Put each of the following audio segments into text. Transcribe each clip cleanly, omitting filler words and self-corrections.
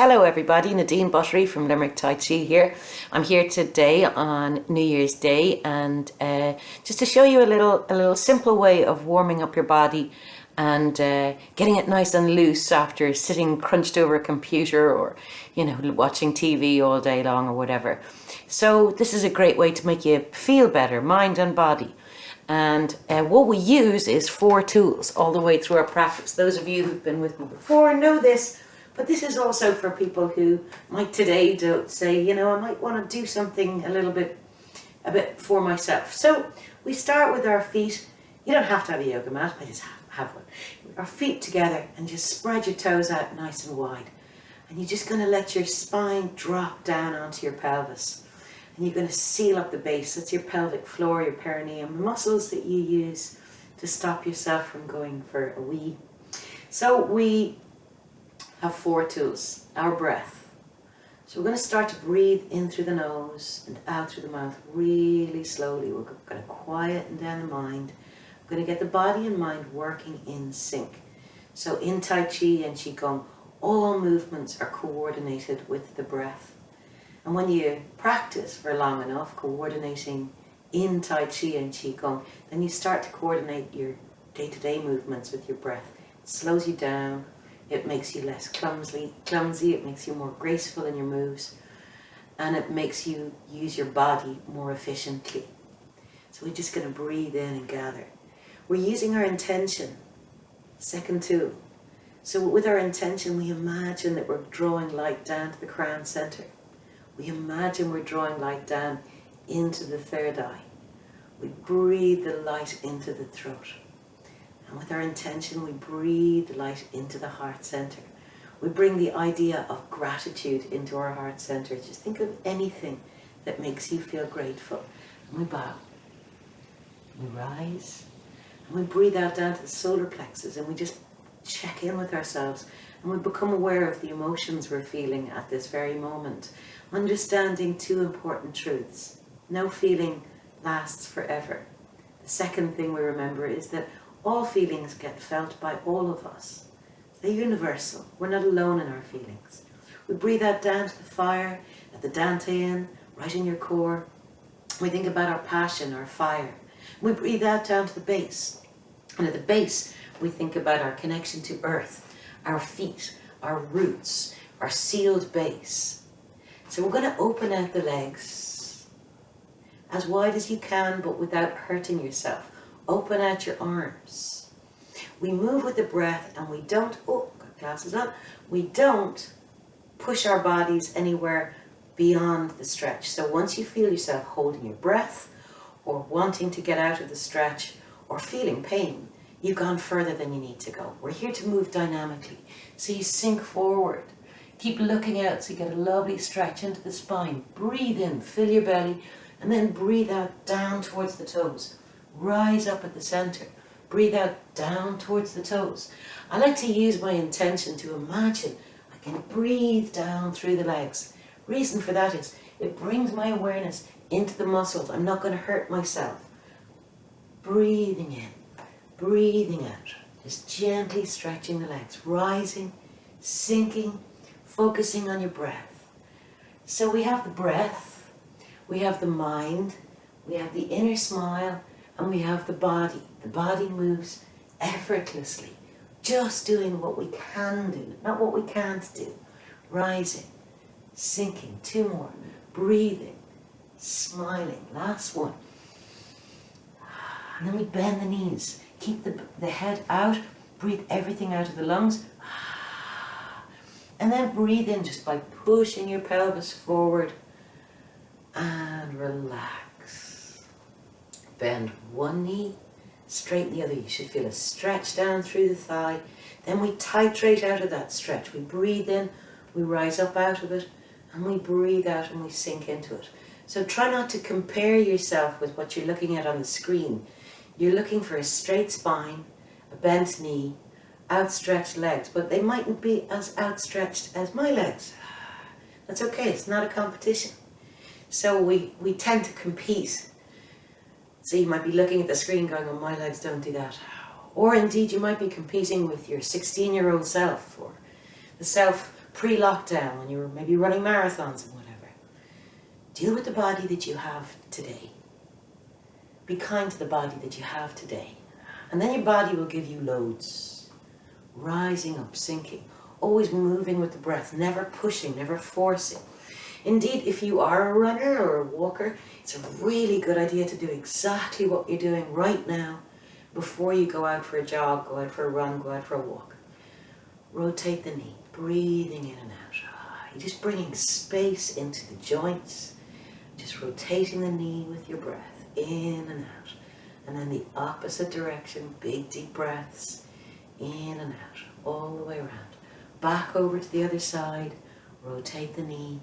Hello everybody, Nadine Buttery from Limerick Tai Chi here. I'm here today on New Year's Day and just to show you a little simple way of warming up your body and getting it nice and loose after sitting crunched over a computer or watching TV all day long or whatever. So this is a great way to make you feel better, mind and body. And what we use is 4 tools all the way through our practice. Those of you who've been with me before know this. But this is also for people who might today say, I might want to do something a bit for myself. So we start with our feet. You don't have to have a yoga mat, I just have one. Our feet together and just spread your toes out nice and wide. And you're just going to let your spine drop down onto your pelvis. And you're going to seal up the base. That's your pelvic floor, your perineum, muscles that you use to stop yourself from going for a wee. So we have 4 tools. Our breath. So we're going to start to breathe in through the nose and out through the mouth really slowly. We're going to quieten down the mind. We're going to get the body and mind working in sync. So in Tai Chi and Qigong, all movements are coordinated with the breath. And when you practice for long enough, coordinating in Tai Chi and Qigong, then you start to coordinate your day-to-day movements with your breath. It slows you down. It makes you less clumsy, it makes you more graceful in your moves, and it makes you use your body more efficiently. So we're just going to breathe in and gather. We're using our intention, second tool. So with our intention, we imagine that we're drawing light down to the crown center. We imagine we're drawing light down into the third eye. We breathe the light into the throat. And with our intention, we breathe light into the heart center. We bring the idea of gratitude into our heart center. Just think of anything that makes you feel grateful. And we bow. We rise. And we breathe out down to the solar plexus. And we just check in with ourselves. And we become aware of the emotions we're feeling at this very moment. Understanding 2 important truths. No feeling lasts forever. The second thing we remember is that all feelings get felt by all of us. They're universal. We're not alone in our feelings. We breathe out down to the fire, at the dantian, right in your core. We think about our passion, our fire. We breathe out down to the base. And at the base, we think about our connection to earth, our feet, our roots, our sealed base. So we're going to open out the legs as wide as you can, but without hurting yourself. Open out your arms. We move with the breath and we don't, got glasses on, we don't push our bodies anywhere beyond the stretch. So once you feel yourself holding your breath or wanting to get out of the stretch or feeling pain, you've gone further than you need to go. We're here to move dynamically. So you sink forward. Keep looking out so you get a lovely stretch into the spine. Breathe in, fill your belly, and then breathe out down towards the toes. Rise up at the center. Breathe out down towards the toes. I like to use my intention to imagine I can breathe down through the legs. Reason for that is it brings my awareness into the muscles. I'm not going to hurt myself. Breathing in, breathing out. Just gently stretching the legs. Rising, sinking, focusing on your breath. So we have the breath, we have the mind, we have the inner smile, and we have the body. The body moves effortlessly, just doing what we can do, not what we can't do. Rising, sinking, 2 more, breathing, smiling, last one. And then we bend the knees, keep the head out, breathe everything out of the lungs. And then breathe in just by pushing your pelvis forward and relax. Bend one knee, straighten the other. You should feel a stretch down through the thigh. Then we titrate out of that stretch. We breathe in, we rise up out of it, and we breathe out and we sink into it. So try not to compare yourself with what you're looking at on the screen. You're looking for a straight spine, a bent knee, outstretched legs, but they mightn't be as outstretched as my legs. That's okay, it's not a competition. So we tend to compete. So you might be looking at the screen going, oh, my legs don't do that. Or indeed you might be competing with your 16-year-old self or the self pre-lockdown when you were maybe running marathons and whatever. Deal with the body that you have today. Be kind to the body that you have today. And then your body will give you loads. Rising up, sinking, always moving with the breath, never pushing, never forcing. Indeed, if you are a runner or a walker, it's a really good idea to do exactly what you're doing right now before you go out for a jog, go out for a run, go out for a walk. Rotate the knee, breathing in and out. You're just bringing space into the joints, just rotating the knee with your breath, in and out. And then the opposite direction, big deep breaths, in and out, all the way around. Back over to the other side, rotate the knee.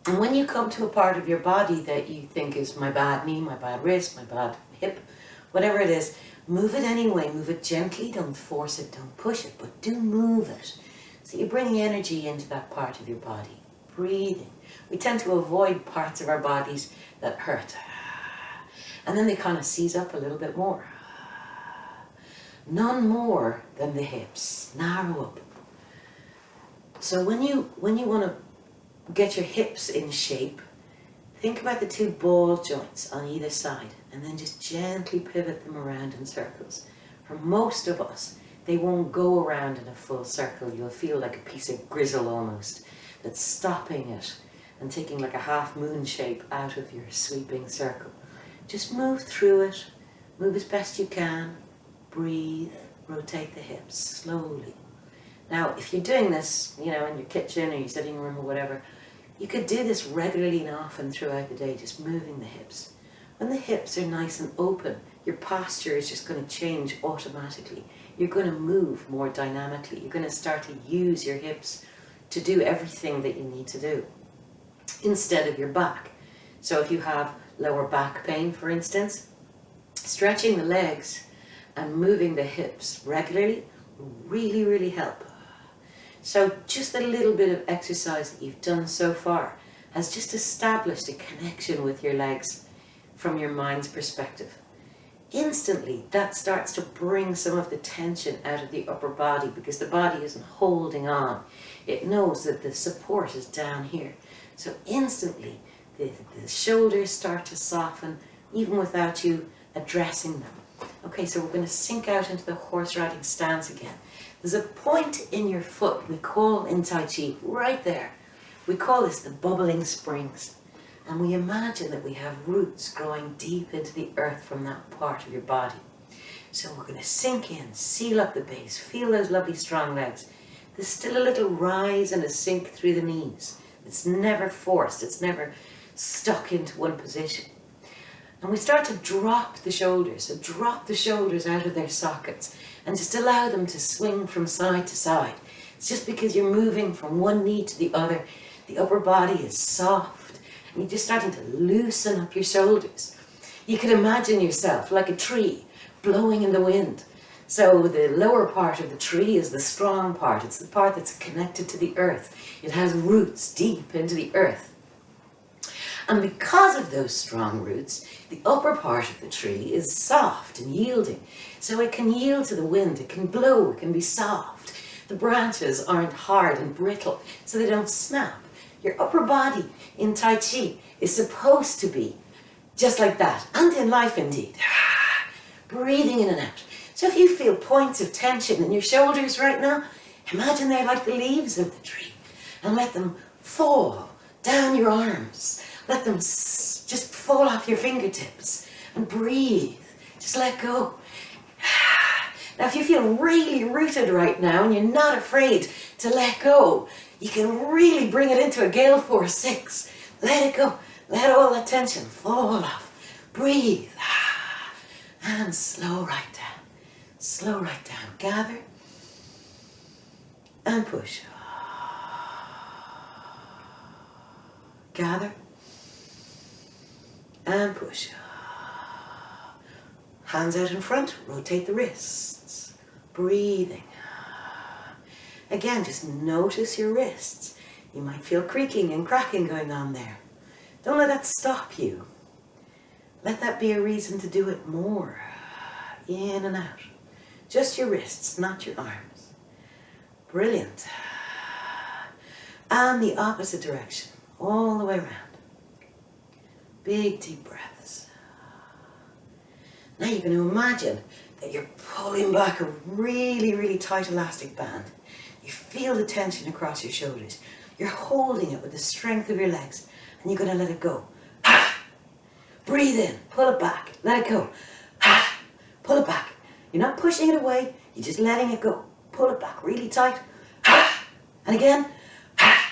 And when you come to a part of your body that you think is my bad knee, my bad wrist, my bad hip, whatever it is, move it anyway. Move it gently, don't force it, don't push it, but do move it. So you're bringing energy into that part of your body. Breathing. We tend to avoid parts of our bodies that hurt. And then they kind of seize up a little bit more. None more than the hips. Narrow up. So when you want to get your hips in shape, think about the two ball joints on either side and then just gently pivot them around in circles. For most of us, they won't go around in a full circle. You'll feel like a piece of grizzle almost that's stopping it and taking like a half moon shape out of your sweeping circle. Just move through it, move as best you can, breathe, rotate the hips slowly. Now, if you're doing this, in your kitchen or your sitting room or whatever, you could do this regularly and often throughout the day, just moving the hips. When the hips are nice and open, your posture is just going to change automatically. You're going to move more dynamically. You're going to start to use your hips to do everything that you need to do instead of your back. So if you have lower back pain, for instance, stretching the legs and moving the hips regularly will really, really help. So just a little bit of exercise that you've done so far has just established a connection with your legs from your mind's perspective. Instantly, that starts to bring some of the tension out of the upper body because the body isn't holding on. It knows that the support is down here. So instantly, the shoulders start to soften even without you addressing them. Okay, so we're going to sink out into the horse riding stance again. There's a point in your foot we call in Tai Chi, right there. We call this the bubbling springs. And we imagine that we have roots growing deep into the earth from that part of your body. So we're going to sink in, seal up the base, feel those lovely strong legs. There's still a little rise and a sink through the knees. It's never forced, it's never stuck into one position. And we start to drop the shoulders, so drop the shoulders out of their sockets and just allow them to swing from side to side. It's just because you're moving from one knee to the other, the upper body is soft and you're just starting to loosen up your shoulders. You can imagine yourself like a tree blowing in the wind. So the lower part of the tree is the strong part. It's the part that's connected to the earth. It has roots deep into the earth. And because of those strong roots, the upper part of the tree is soft and yielding. So it can yield to the wind, it can blow, it can be soft. The branches aren't hard and brittle, so they don't snap. Your upper body in Tai Chi is supposed to be just like that, and in life indeed. Breathing in and out. So if you feel points of tension in your shoulders right now, imagine they're like the leaves of the tree, and let them fall down your arms. Let them just fall off your fingertips and breathe. Just let go. Now, if you feel really rooted right now and you're not afraid to let go, you can really bring it into a gale force 6. Let it go. Let all that tension fall off. Breathe. And slow right down. Slow right down. Gather and push. Gather and push. Hands out in front, rotate the wrists. Breathing. Again, just notice your wrists. You might feel creaking and cracking going on there. Don't let that stop you. Let that be a reason to do it more. In and out. Just your wrists, not your arms. Brilliant. and the opposite direction, all the way around. Big deep breaths. Now you're going to imagine that you're pulling back a really, really tight elastic band. You feel the tension across your shoulders. You're holding it with the strength of your legs, and you're going to let it go. Breathe in, pull it back, let it go. Pull it back. You're not pushing it away, you're just letting it go. Pull it back really tight. And again,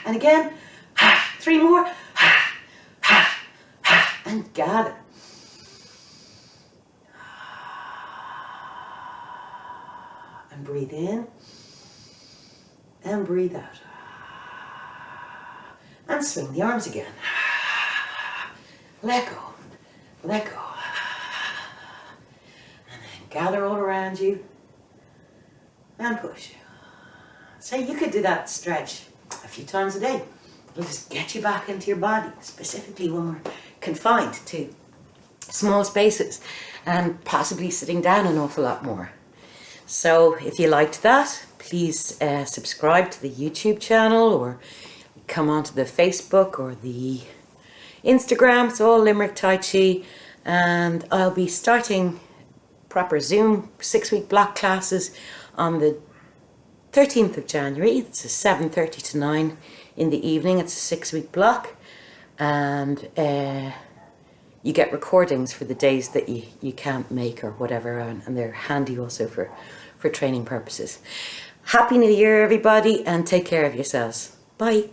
and again. 3 more. And gather. And breathe in. And breathe out. And swing the arms again. Let go. Let go. And then gather all around you. And push. So you could do that stretch a few times a day. It'll just get you back into your body, specifically when we're confined to small spaces and possibly sitting down an awful lot more. So if you liked that, please subscribe to the YouTube channel or come onto the Facebook or the Instagram. It's all Limerick Tai Chi, and I'll be starting proper Zoom 6-week block classes on the 13th of January. It's a 7:30 to 9 in the evening. It's a 6-week block, and you get recordings for the days that you can't make or whatever, and they're handy also for training purposes. Happy New Year, everybody, and take care of yourselves. Bye.